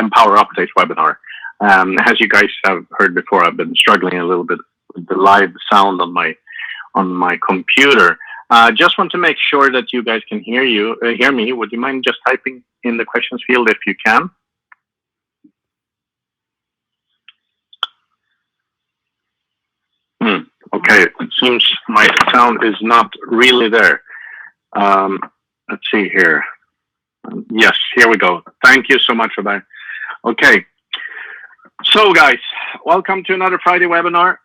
Empower Update webinar. As you guys have heard before, I've been struggling a little bit with the live sound on my computer. Just want to make sure that you guys can hear me. Would you mind just typing in the questions field if you can? Okay, it seems my sound is not really there. Let's see here. Yes, here we go. Thank you so much for that. Okay, so guys, welcome to another Friday webinar.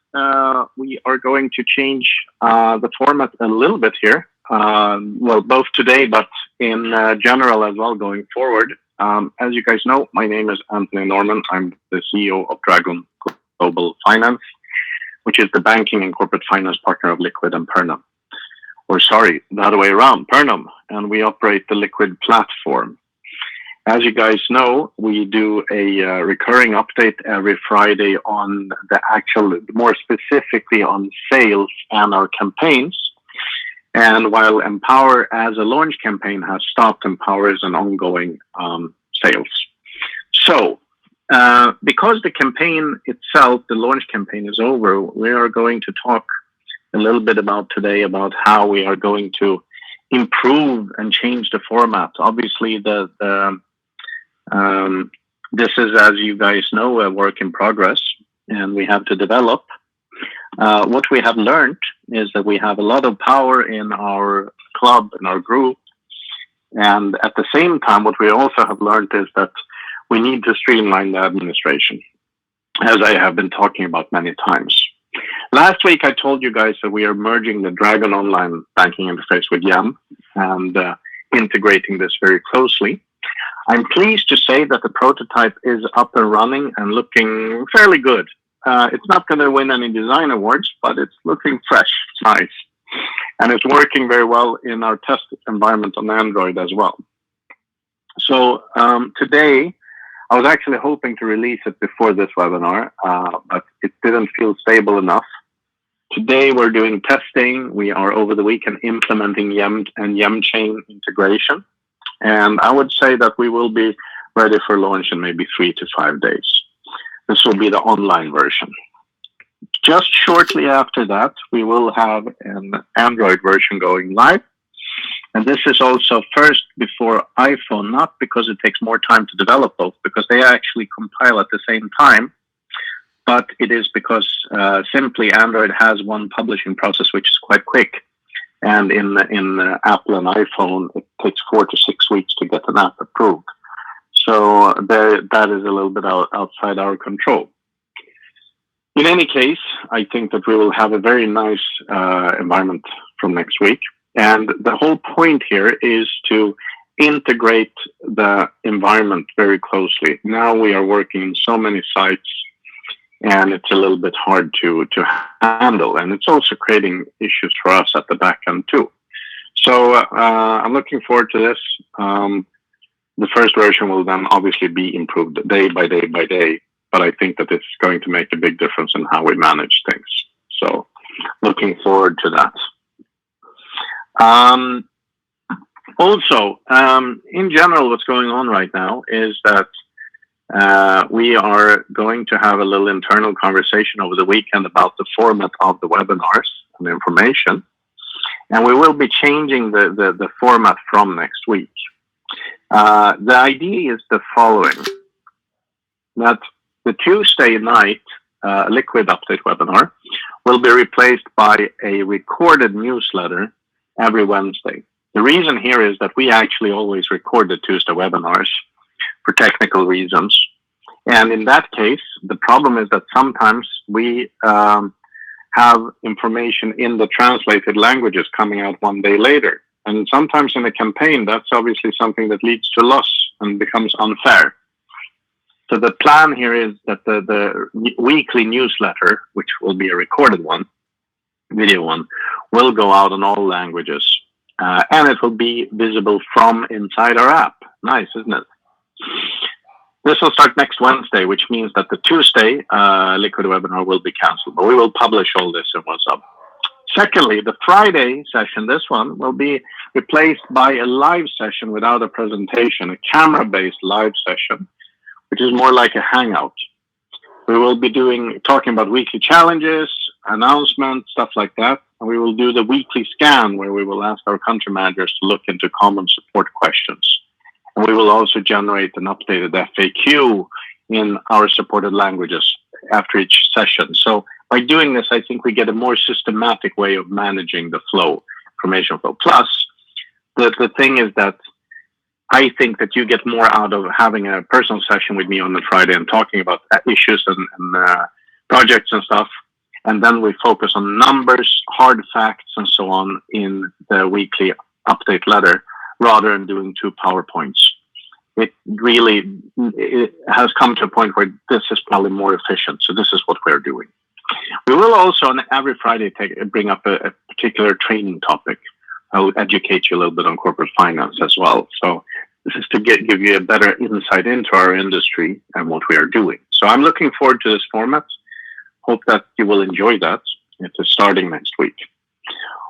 We are going to change the format a little bit here. Well, both today, but in general as well going forward. As you guys know, my name is Anthony Norman. I'm the CEO of Dragon Global Finance, which is the banking and corporate finance partner of Liquid and Pernam. Or sorry, the other way around, Pernam, and we operate the Liquid platform. As you guys know, we do a recurring update every Friday on the actual, more specifically on sales and our campaigns. And while Empower as a launch campaign has stopped, Empower is an ongoing sales. So, because the campaign itself, the launch campaign is over, we are going to talk a little bit today about how we are going to improve and change the format. Obviously, this is, as you guys know, a work in progress, and we have to develop. What we have learned is that we have a lot of power in our club, in our group, and at the same time, what we also have learned is that we need to streamline the administration, as I have been talking about many times. Last week, I told you guys that we are merging the Dragon online banking interface with YEM and integrating this very closely. I'm pleased to say that the prototype is up and running and looking fairly good. It's not going to win any design awards, but it's looking fresh. It's nice. And it's working very well in our test environment on Android as well. So today, I was actually hoping to release it before this webinar, but it didn't feel stable enough. Today, we're doing testing. We are over the weekend implementing YEM and YEM chain integration. And I would say that we will be ready for launch in maybe 3 to 5 days. This will be the online version. Just shortly after that, we will have an Android version going live. And this is also first before iPhone, not because it takes more time to develop both, because they actually compile at the same time, but it is because simply Android has one publishing process which is quite quick. And in Apple and iPhone, it takes 4 to 6 weeks to get an app approved. So that is a little bit outside our control. In any case, I think that we will have a very nice environment from next week. And the whole point here is to integrate the environment very closely. Now we are working in so many sites, and it's a little bit hard to handle. And it's also creating issues for us at the back end too. So I'm looking forward to this. The first version will then obviously be improved day by day by day, but I think that it's going to make a big difference in how we manage things. So looking forward to that. Also, in general, what's going on right now is that we are going to have a little internal conversation over the weekend about the format of the webinars and information. And we will be changing the format from next week. The idea is the following, that the Tuesday night Liquid Update webinar will be replaced by a recorded newsletter every Wednesday. The reason here is that we actually always record the Tuesday webinars for technical reasons. And in that case, the problem is that sometimes we have information in the translated languages coming out one day later. And sometimes in a campaign, that's obviously something that leads to loss and becomes unfair. So the plan here is that the weekly newsletter, which will be a recorded one, video one, will go out in all languages. And it will be visible from inside our app. Nice, isn't it? This will start next Wednesday, which means that the Tuesday Liquid webinar will be canceled. But we will publish all this in WhatsApp. Secondly, the Friday session, this one, will be replaced by a live session without a presentation, a camera-based live session, which is more like a hangout. We will be talking about weekly challenges, announcements, stuff like that. And we will do the weekly scan where we will ask our country managers to look into common support questions. And we will also generate an updated FAQ in our supported languages after each session. So by doing this, I think we get a more systematic way of managing the flow, information flow. Plus, the thing is that I think that you get more out of having a personal session with me on the Friday and talking about issues and projects and stuff. And then we focus on numbers, hard facts, and so on in the weekly update letter rather than doing 2 PowerPoints. It has come to a point where this is probably more efficient. So this is what we're doing. We will also on every Friday bring up a particular training topic. I'll educate you a little bit on corporate finance as well. So this is to give you a better insight into our industry and what we are doing. So I'm looking forward to this format. Hope that you will enjoy that. It is starting next week.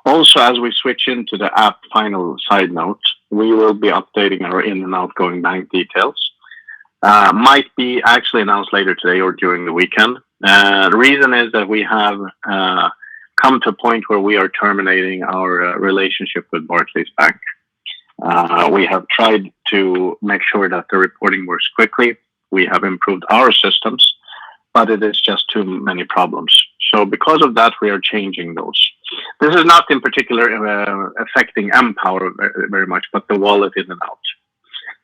Also, as we switch into the app, final side note, we will be updating our in and outgoing bank details. Might be actually announced later today or during the weekend. The reason is that we have come to a point where we are terminating our relationship with Barclays Bank. We have tried to make sure that the reporting works quickly. We have improved our systems, but it is just too many problems. So because of that, we are changing those. This is not in particular affecting Empower very much, but the wallet in and out.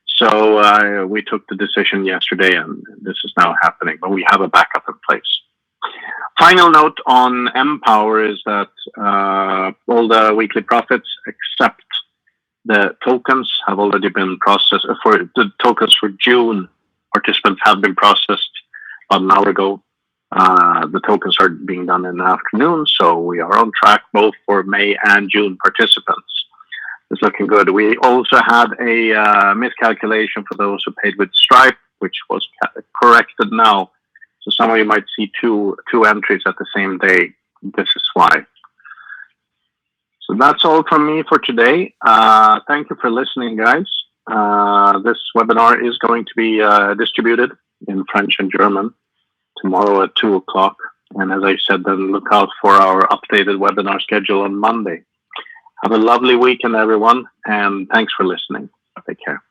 So we took the decision yesterday, and this is now happening, but we have a backup in place. Final note on Empower is that all the weekly profits except the tokens have already been processed. For the tokens for June, participants have been processed about an hour ago. The tokens are being done in the afternoon, so we are on track both for May and June participants. It's looking good. We also had a miscalculation for those who paid with Stripe, which was corrected now. So some of you might see two entries at the same day. This is why. So that's all from me for today. Thank you for listening, guys. This webinar is going to be distributed in French and German tomorrow at 2 o'clock. And as I said, then look out for our updated webinar schedule on Monday. Have a lovely weekend, everyone, and thanks for listening. Take care.